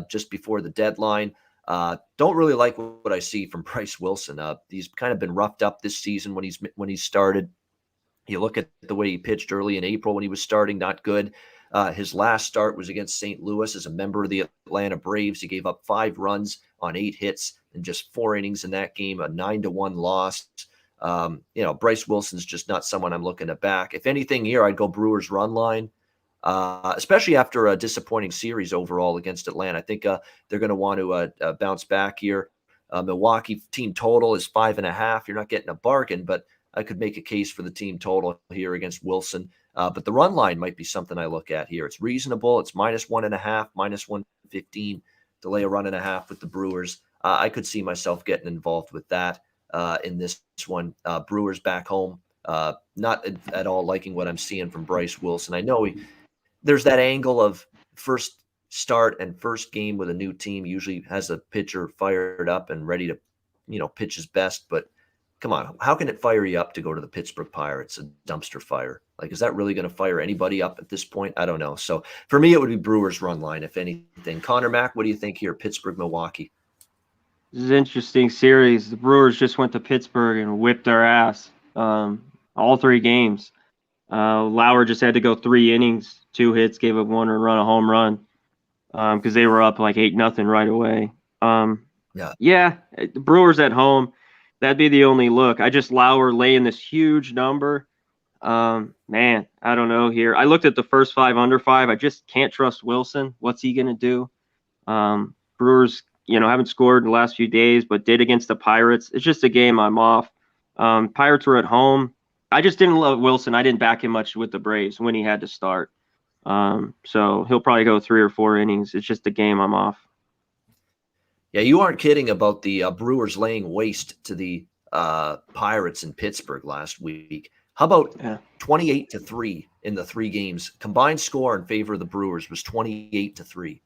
just before the deadline. Don't really like what I see from Bryce Wilson. He's kind of been roughed up this season when he's started. You look at the way he pitched early in April when he was starting, not good. His last start was against St. Louis as a member of the Atlanta Braves. He gave up 5 runs on 8 hits in just 4 innings in that game, a 9-1 loss. Bryce Wilson's just not someone I'm looking to back. If anything here, I'd go Brewers run line, especially after a disappointing series overall against Atlanta. I think they're going to want to bounce back here. Milwaukee team total is 5.5. You're not getting a bargain, but I could make a case for the team total here against Wilson. But the run line might be something I look at here. It's reasonable. It's -1.5, -115 to lay a 1.5 with the Brewers. I could see myself getting involved with that in this one. Brewers back home. Not at all liking what I'm seeing from Bryce Wilson. I know there's that angle of first start and first game with a new team usually has a pitcher fired up and ready to, pitch his best. But come on, how can it fire you up to go to the Pittsburgh Pirates, a dumpster fire? Like, is that really going to fire anybody up at this point? I don't know. So for me, it would be Brewers run line, if anything. Conor Mac, what do you think here? Pittsburgh, Milwaukee. This is an interesting series. The Brewers just went to Pittsburgh and whipped their ass all 3 games. Lauer just had to go 3 innings, 2 hits, gave up 1 run, a home run, because they were up like 8-0 right away. Yeah, the Brewers at home, that'd be the only look. I just Lauer laying this huge number. Man, I don't know here. I looked at the first 5 under 5. I just can't trust Wilson. What's he going to do? Brewers, haven't scored in the last few days, but did against the Pirates. It's just a game I'm off. Pirates were at home. I just didn't love Wilson. I didn't back him much with the Braves when he had to start. So he'll probably go 3 or 4 innings. It's just a game I'm off. Yeah, you aren't kidding about the Brewers laying waste to the Pirates in Pittsburgh last week. How about 28-3 in the 3 games? Combined score in favor of the Brewers was 28-3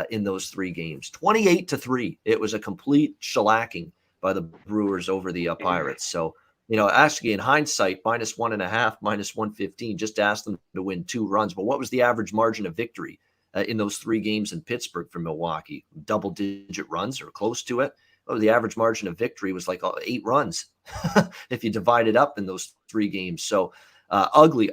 in those 3 games. 28-3. It was a complete shellacking by the Brewers over the Pirates. So, actually in hindsight, -1.5, -115, just asked them to win 2 runs. But what was the average margin of victory in those 3 games in Pittsburgh for Milwaukee? Double-digit runs or close to it. Oh, the average margin of victory was like 8 runs if you divide it up in those 3 games. So ugly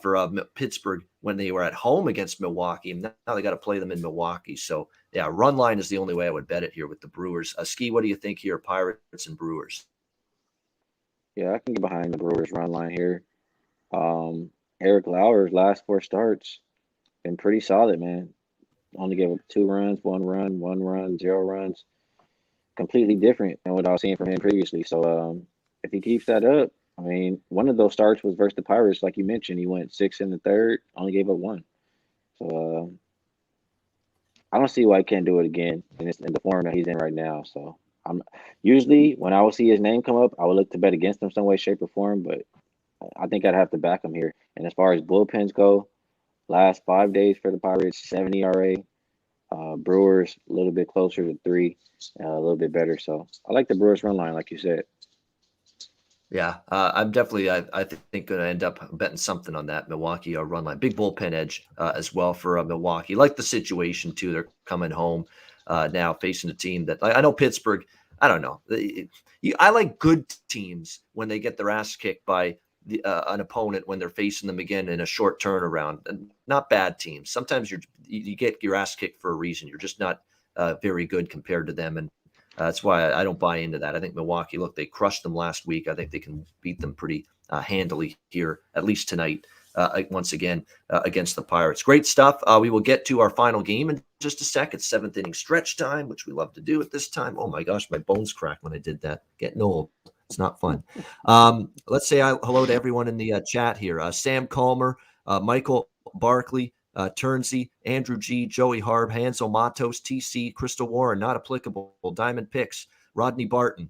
for Pittsburgh when they were at home against Milwaukee. And now they got to play them in Milwaukee. So, yeah, run line is the only way I would bet it here with the Brewers. Skee, what do you think here, Pirates and Brewers? Yeah, I can get behind the Brewers run line here. Eric Lauer's last 4 starts been pretty solid, man. Only gave up 2 runs, 1 run, 1 run, 0 runs. Completely different than what I was seeing from him previously. So if he keeps that up, I mean, one of those starts was versus the Pirates, like you mentioned. He went 6 in the 3rd, only gave up 1. So I don't see why he can't do it again in the form that he's in right now. So I'm usually when I will see his name come up, I would look to bet against him some way, shape, or form. But I think I'd have to back him here. And as far as bullpens go, last 5 days for the Pirates, 7 ERA. Brewers a little bit closer to 3, a little bit better. So I like the Brewers run line, like you said. Yeah, I'm definitely, I think, going to end up betting something on that Milwaukee run line. Big bullpen edge as well for Milwaukee. Like the situation, too. They're coming home now facing a team that I know Pittsburgh, I don't know. I like good teams when they get their ass kicked by an opponent when they're facing them again in a short turnaround. And not bad teams. Sometimes you get your ass kicked for a reason. You're just not very good compared to them. And that's why I don't buy into that. I think Milwaukee, look, they crushed them last week. I think they can beat them pretty handily here, at least tonight, once again against the Pirates. Great stuff. We will get to our final game in just a sec. It's seventh inning stretch time, which we love to do at this time. Oh my gosh, my bones cracked when I did that. Getting old. It's not fun. Let's say hello to everyone in the chat here. Sam Calmer, Michael Barkley, Turnsey, Andrew G, Joey Harb, Hansel Matos, TC, Crystal Warren, not applicable, Diamond Picks, Rodney Barton,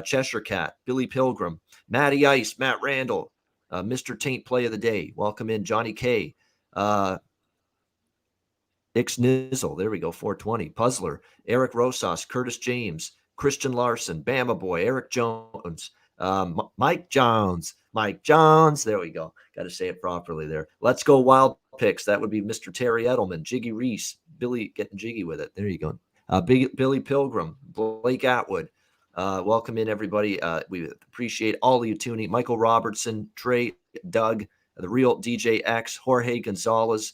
Cheshire Cat, Billy Pilgrim, Matty Ice, Matt Randall, Mr. Taint Play of the Day. Welcome in, Johnny K, Ix Nizzle, there we go, 420, Puzzler, Eric Rosas, Curtis James, Christian Larson, Bama Boy, Eric Jones, Mike Jones, there we go. Got to say it properly there. Let's go Wild Picks. That would be Mr. Terry Edelman, Jiggy Reese, Billy getting jiggy with it. There you go. Billy Pilgrim, Blake Atwood. Welcome in, everybody. We appreciate all of you tuning. Michael Robertson, Trey, Doug, the real DJ X, Jorge Gonzalez.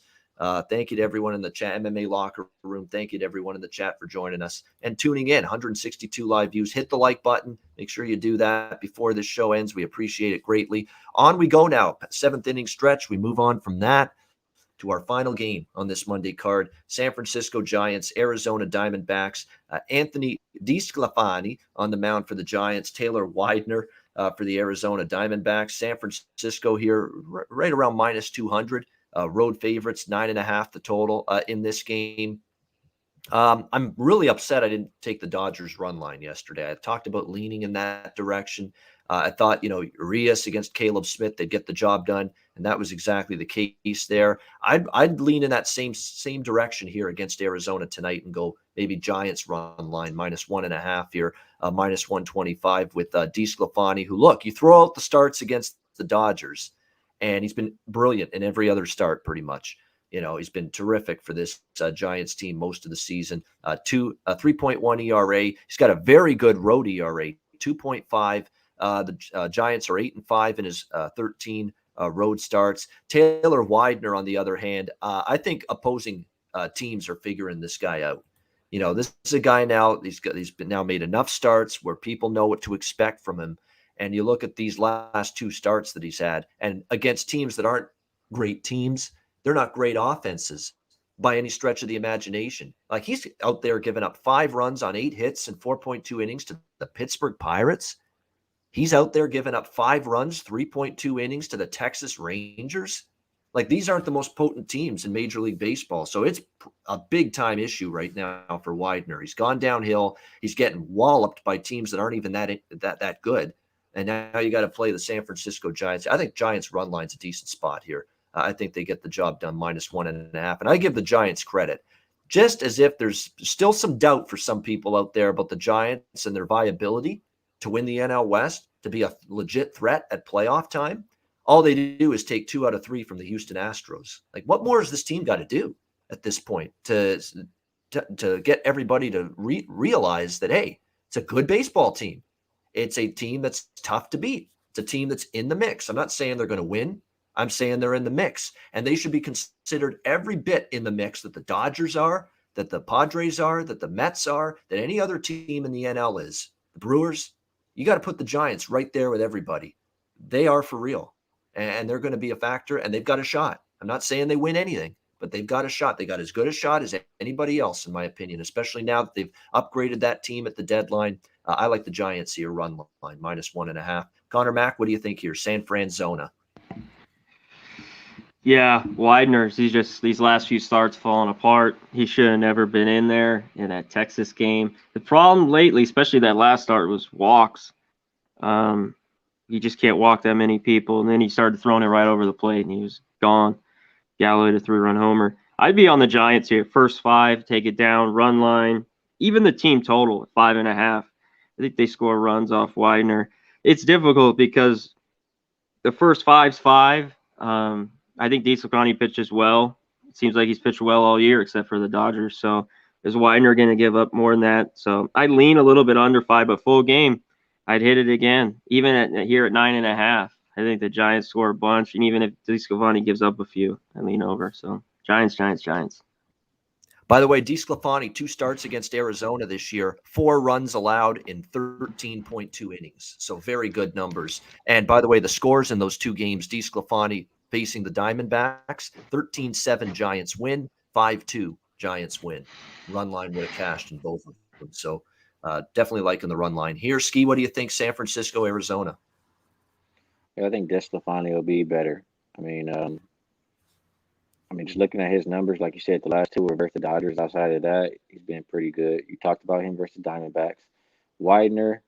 Thank you to everyone in the chat, MMA Locker Room. Thank you to everyone in the chat for joining us and tuning in. 162 live views. Hit the like button. Make sure you do that before this show ends. We appreciate it greatly. On we go now. Seventh inning stretch. We move on from that to our final game on this Monday card. San Francisco Giants, Arizona Diamondbacks. Anthony DeSclafani on the mound for the Giants. Taylor Widener for the Arizona Diamondbacks. San Francisco here right around minus 200. Road favorites, 9.5 the total in this game. I'm really upset I didn't take the Dodgers run line yesterday. I talked about leaning in that direction. I thought, Urias against Caleb Smith, they'd get the job done, and that was exactly the case there. I'd lean in that same direction here against Arizona tonight and go maybe Giants run line minus 1.5 here, minus 125 with DeSclafani, who, look, you throw out the starts against the Dodgers, and he's been brilliant in every other start pretty much. He's been terrific for this Giants team most of the season. 3.1 ERA. He's got a very good road ERA, 2.5. The Giants are 8-5 in his 13 road starts. Taylor Widener, on the other hand, I think opposing teams are figuring this guy out. This is a guy now. He's been now made enough starts where people know what to expect from him. And you look at these last two starts that he's had, and against teams that aren't great teams, they're not great offenses by any stretch of the imagination. Like, he's out there giving up 5 runs on 8 hits and 4.2 innings to the Pittsburgh Pirates. He's out there giving up 5 runs, 3.2 innings to the Texas Rangers. Like, these aren't the most potent teams in Major League Baseball. So it's a big time issue right now for Widener. He's gone downhill. He's getting walloped by teams that aren't even that good. And now you got to play the San Francisco Giants. I think Giants run line's a decent spot here. I think they get the job done minus 1.5. And I give the Giants credit, just as if there's still some doubt for some people out there about the Giants and their viability to win the NL West, to be a legit threat at playoff time. All they do is take 2 out of 3 from the Houston Astros. Like, what more has this team got to do at this point to get everybody to realize that, hey, it's a good baseball team. It's a team that's tough to beat. It's a team that's in the mix. I'm not saying they're going to win. I'm saying they're in the mix, and they should be considered every bit in the mix that the Dodgers are, that the Padres are, that the Mets are, that any other team in the NL is. The Brewers, you got to put the Giants right there with everybody. They are for real, and they're going to be a factor, and they've got a shot. I'm not saying they win anything, but they've got a shot. They got as good a shot as anybody else, in my opinion, especially now that they've upgraded that team at the deadline. I like the Giants here, run line, minus 1.5. Conor Mac, what do you think here? San Franzona. Yeah, Widener's, he's just, these last few starts falling apart. He should have never been in there in that Texas game. The problem lately, especially that last start, was walks. You just can't walk that many people. And then he started throwing it right over the plate, and he was gone. Galloway, the 3-run homer. I'd be on the Giants here. First 5, take it down, run line. Even the team total at 5.5. I think they score runs off Widener. it's difficult because the first five's five. I think DeSclafani pitches well. It seems like he's pitched well all year except for the Dodgers. So is Widener going to give up more than that? So I lean a little bit under 5, but full game, I'd hit it again. Even here at 9.5, I think the Giants score a bunch, and even if DeSclafani gives up a few, I lean over. So Giants. By the way, DeSclafani, 2 starts against Arizona this year, 4 runs allowed in 13.2 innings. So very good numbers. And by the way, the scores in those 2 games, DeSclafani facing the Diamondbacks, 13-7 Giants win, 5-2 Giants win. Run line would have cashed in both of them. So definitely liking the run line here. Skee, what do you think? San Francisco, Arizona. Yeah, I think DeSclafani will be better. Just looking at his numbers, like you said, the last 2 were versus the Dodgers. Outside of that, he's been pretty good. You talked about him versus Diamondbacks. Widener,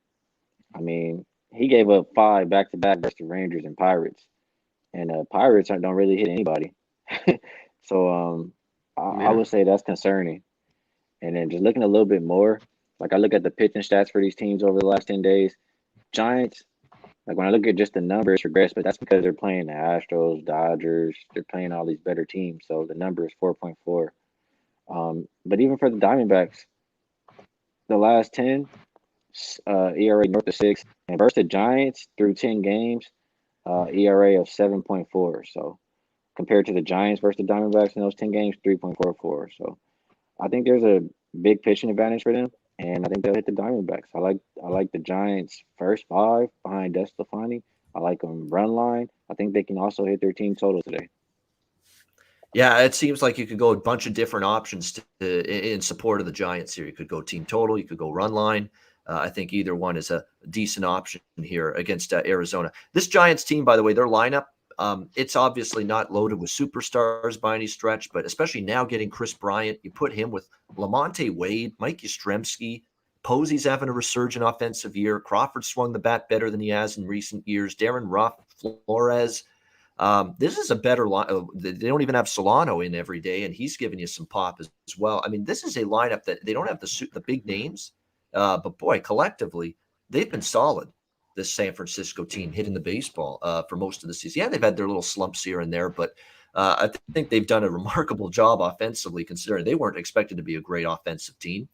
he gave up 5 back-to-back versus the Rangers and Pirates. And Pirates don't really hit anybody. So I would say that's concerning. And then just looking a little bit more, like I look at the pitching stats for these teams over the last 10 days. Giants, like when I look at just the numbers, regress, but that's because they're playing the Astros, Dodgers. They're playing all these better teams. So the number is 4.4. But even for the Diamondbacks, the last 10, ERA north of 6. And versus the Giants through 10 games, ERA of 7.4. So compared to the Giants versus the Diamondbacks in those 10 games, 3.44. So I think there's a big pitching advantage for them, and I think they'll hit the Diamondbacks. I like the Giants' first 5 behind DeSclafani. I like them run line. I think they can also hit their team total today. Yeah, it seems like you could go a bunch of different options in support of the Giants here. You could go team total, you could go run line. I think either one is a decent option here against Arizona. This Giants team, by the way, their lineup, it's obviously not loaded with superstars by any stretch, but especially now getting Chris Bryant, you put him with Lamonte Wade, Mike Yastrzemski. Posey's having a resurgent offensive year. Crawford swung the bat better than he has in recent years. Darren Ruff, Flores. This is a better line. They don't even have Solano in every day, and he's giving you some pop as well. I mean, this is a lineup that they don't have the big names, but boy, collectively, they've been solid. This San Francisco team hitting the baseball for most of the season. Yeah, they've had their little slumps here and there, but I think they've done a remarkable job offensively, considering they weren't expected to be a great offensive team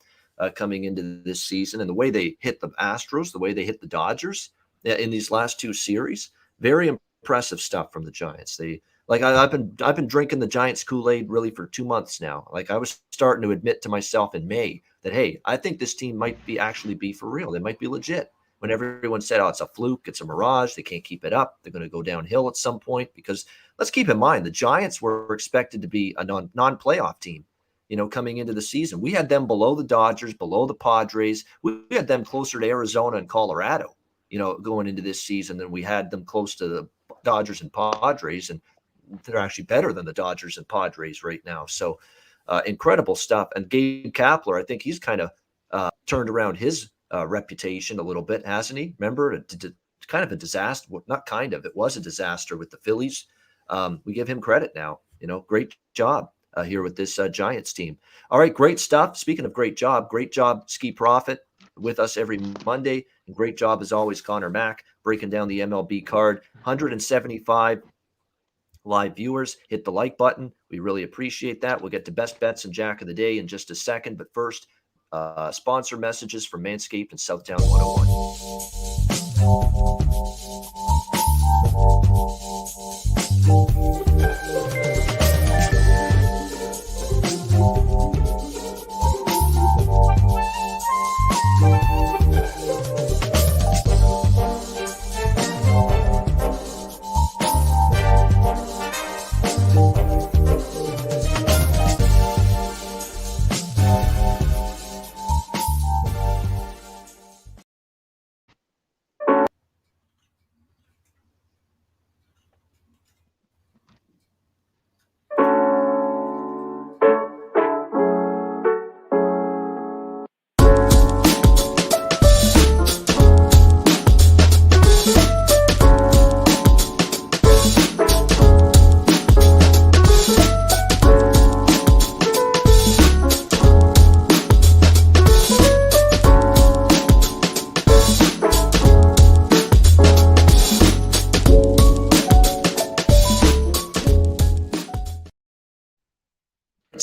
coming into this season. And the way they hit the Astros, the way they hit the Dodgers in these last 2 series, very impressive stuff from the Giants. I've been drinking the Giants Kool-Aid really for 2 months now. Like I was starting to admit to myself in May that, hey, I think this team might actually be for real. They might be legit. When everyone said, oh, it's a fluke, it's a mirage, they can't keep it up, they're going to go downhill at some point. Because let's keep in mind, the Giants were expected to be a non-playoff team, coming into the season. We had them below the Dodgers, below the Padres. We had them closer to Arizona and Colorado, going into this season than we had them close to the Dodgers and Padres. And they're actually better than the Dodgers and Padres right now. So incredible stuff. And Gabe Kapler, I think he's kind of turned around his reputation a little bit, hasn't he? Remember, kind of a disaster. Well, not kind of, it was a disaster with the Phillies. We give him credit now. Great job here with this Giants team. All right, great stuff. Speaking of great job, Skee Profit with us every Monday. And great job, as always, Conor Mac, breaking down the MLB card. 175 live viewers. Hit the like button. We really appreciate that. We'll get to best bets and Jack of the Day in just a second. But first, sponsor messages from Manscaped and Southtown 101.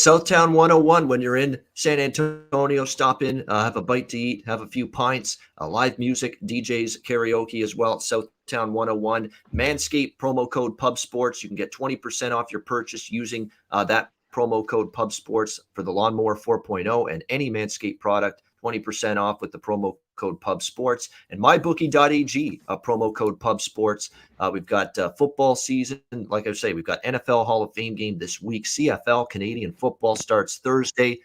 Southtown 101, when you're in San Antonio, stop in, have a bite to eat, have a few pints, live music, DJs, karaoke as well. Southtown 101, Manscaped, promo code Pub Sports. You can get 20% off your purchase using that promo code Pub Sports for the Lawnmower 4.0 and any Manscaped product. 20% off with the promo code Pub Sports, and mybookie.ag, promo code Pub Sports. We've got football season. Like I say, we've got NFL Hall of Fame game this week. CFL, Canadian football, starts Thursday.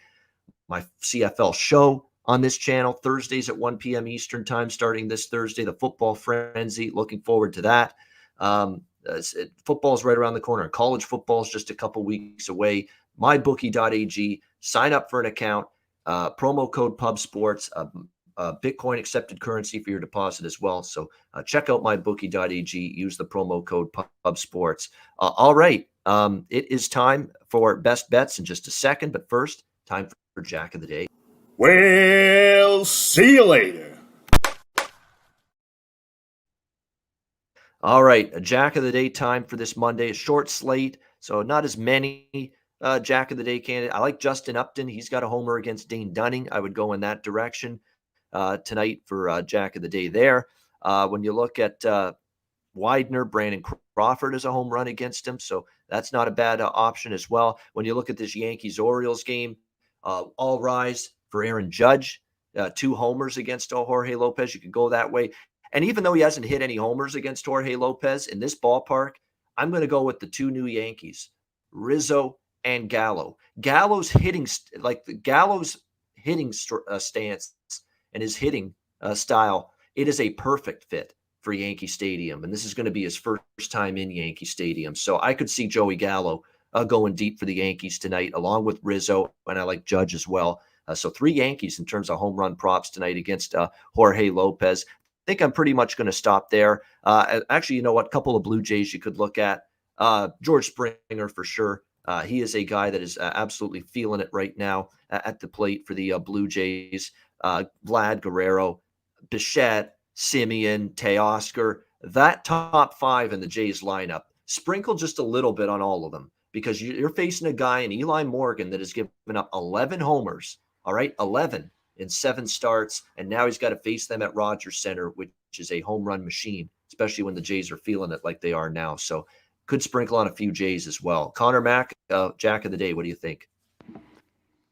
My CFL show on this channel, Thursdays at 1 p.m. Eastern time, starting this Thursday, the Football Frenzy. Looking forward to that. Football is right around the corner. College football is just a couple weeks away. Mybookie.ag. Sign up for an account. Promo code Pub Sports, Bitcoin accepted currency for your deposit as well. So check out mybookie.ag, use the promo code Pub Sports. All right. It is time for best bets in just a second, but first, time for Jack of the Day. Well, see you later. All right, a Jack of the Day time for this Monday. A short slate, so not as many Jack of the Day candidate. I like Justin Upton. He's got a homer against Dane Dunning. I would go in that direction tonight for Jack of the Day there. When you look at Widener, Brandon Crawford has a home run against him, so that's not a bad option as well. When you look at this Yankees-Orioles game, all rise for Aaron Judge. 2 homers against Jorge Lopez. You could go that way. And even though he hasn't hit any homers against Jorge Lopez in this ballpark, I'm going to go with the 2 new Yankees, Rizzo and Gallo. Gallo's hitting stance and his hitting style, it is a perfect fit for Yankee Stadium. And this is going to be his first time in Yankee Stadium. So I could see Joey Gallo going deep for the Yankees tonight, along with Rizzo, and I like Judge as well. So 3 Yankees in terms of home run props tonight against Jorge Lopez. I think I'm pretty much going to stop there. Actually, you know what? A couple of Blue Jays you could look at. George Springer for sure. He is a guy that is absolutely feeling it right now at the plate for the Blue Jays. Vlad Guerrero, Bichette, Simeon, Teoscar, that top 5 in the Jays lineup. Sprinkle just a little bit on all of them because you're facing a guy in Eli Morgan that has given up 11 homers, all right, 11 in 7 starts, and now he's got to face them at Rogers Center, which is a home run machine, especially when the Jays are feeling it like they are now. So could sprinkle on a few Jays as well. Conor Mac, Jack of the Day, what do you think?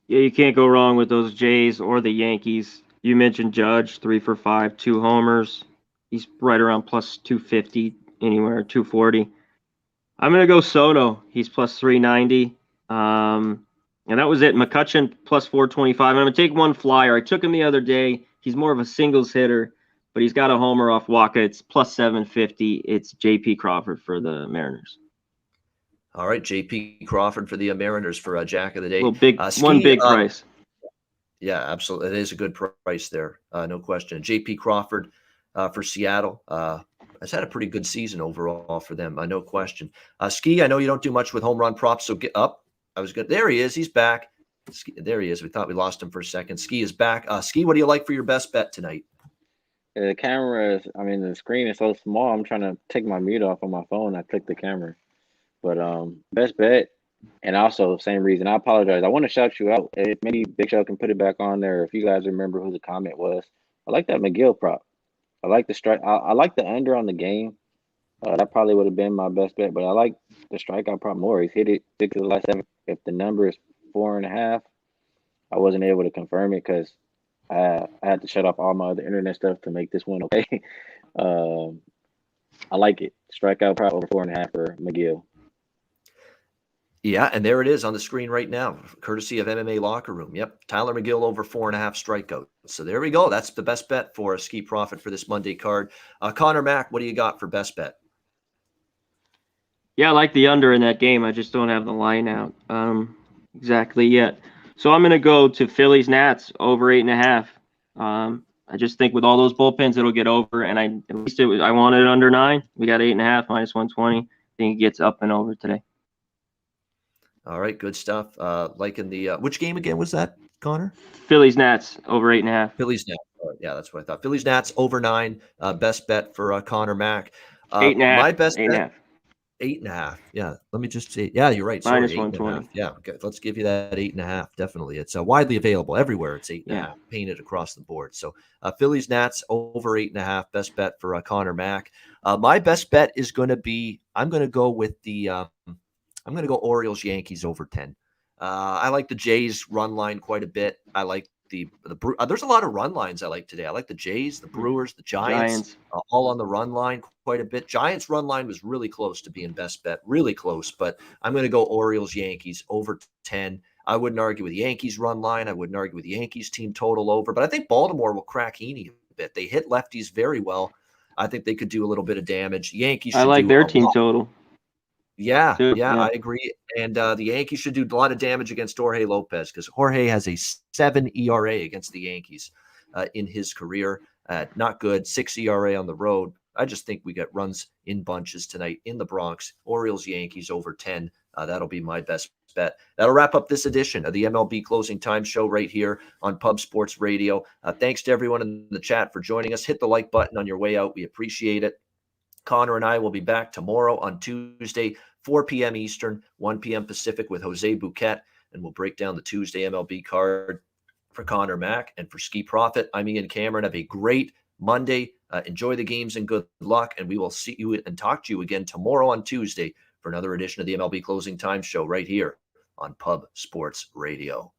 Yeah, you can't go wrong with those Jays or the Yankees. You mentioned Judge, 3 for 5, 2 homers. He's right around plus 250, anywhere 240. I'm going to go Soto. He's plus 390. And that was it. McCutchen plus 425. I'm going to take one flyer. I took him the other day. He's more of a singles hitter, but he's got a homer off Waka. It's plus 750. It's J.P. Crawford for the Mariners. All right, J.P. Crawford for the Mariners for Jack of the Day. One big price. Yeah, absolutely. It is a good price there, no question. J.P. Crawford for Seattle has had a pretty good season overall for them, no question. Skee, I know you don't do much with home run props, so get up. I was good. There he is. He's back. There he is. We thought we lost him for a second. Skee is back. Skee, what do you like for your best bet tonight? The camera the screen is so small. I'm trying to take my mute off on my phone. I clicked the camera. But best bet, and also same reason. I apologize. I want to shout you out. If maybe Big Show can put it back on there. If you guys remember who the comment was, I like that McGill prop. I like the strike. I like the under on the game. That probably would have been my best bet, but I like the strikeout prop more. He's hit it 6 of the last 7. If the number is 4.5, I wasn't able to confirm it because I had to shut off all my other internet stuff to make this one okay. I like it. Strikeout prop over 4.5 for McGill. Yeah, and there it is on the screen right now, courtesy of MMA Locker Room. Yep, Tyler McGill over 4.5 strikeouts. So there we go. That's the best bet for a Skee Profit for this Monday card. Conor Mac, what do you got for best bet? Yeah, I like the under in that game. I just don't have the line out exactly yet. So I'm going to go to Phillies Nats over 8.5. I just think with all those bullpens, it'll get over. And I wanted it under 9. We got 8.5 minus 120. I think it gets up and over today. All right, good stuff. Liking the which game again was that, Connor? Phillies Nats over 8.5. Phillies Nats. Yeah, that's what I thought. Phillies Nats over 9. Best bet for Conor Mac. 8.5. My best 8.5. 8.5. Yeah. Let me just say, yeah, you're right. Sorry. Minus 8.5. 120. Yeah. Okay. Let's give you that 8.5. Definitely. It's widely available everywhere. It's 8.5 Yeah. painted across the board. So Phillies Nats over 8.5. Best bet for Conor Mac. My best bet is going to be, I'm going to go with I'm going to go Orioles Yankees over 10. I like the Jays run line quite a bit. I like there's a lot of run lines I like today. I like the Jays, the Brewers, the Giants. All on the run line quite a bit. Giants run line was really close to being best bet, really close. But I'm going to go Orioles Yankees over 10. I wouldn't argue with the Yankees run line. I wouldn't argue with the Yankees team total over. But I think Baltimore will crack Heaney a bit. They hit lefties very well. I think they could do a little bit of damage. Yankees I should like do their a team lot. total. Yeah, Too. yeah, I agree. And the Yankees should do a lot of damage against Jorge Lopez because Jorge has a 7 ERA against the Yankees in his career. Not good. 6 ERA on the road. I just think we get runs in bunches tonight in the Bronx. Orioles, Yankees over 10. That'll be my best bet. That'll wrap up this edition of the MLB Closing Time Show right here on Pub Sports Radio. Thanks to everyone in the chat for joining us. Hit the like button on your way out. We appreciate it. Connor and I will be back tomorrow on Tuesday, 4 p.m. Eastern, 1 p.m. Pacific with Jose Bouquet, and we'll break down the Tuesday MLB card for Conor Mac and for Skee Profit. I'm Ian Cameron. Have a great Monday. Enjoy the games and good luck, and we will see you and talk to you again tomorrow on Tuesday for another edition of the MLB Closing Time Show right here on Pub Sports Radio.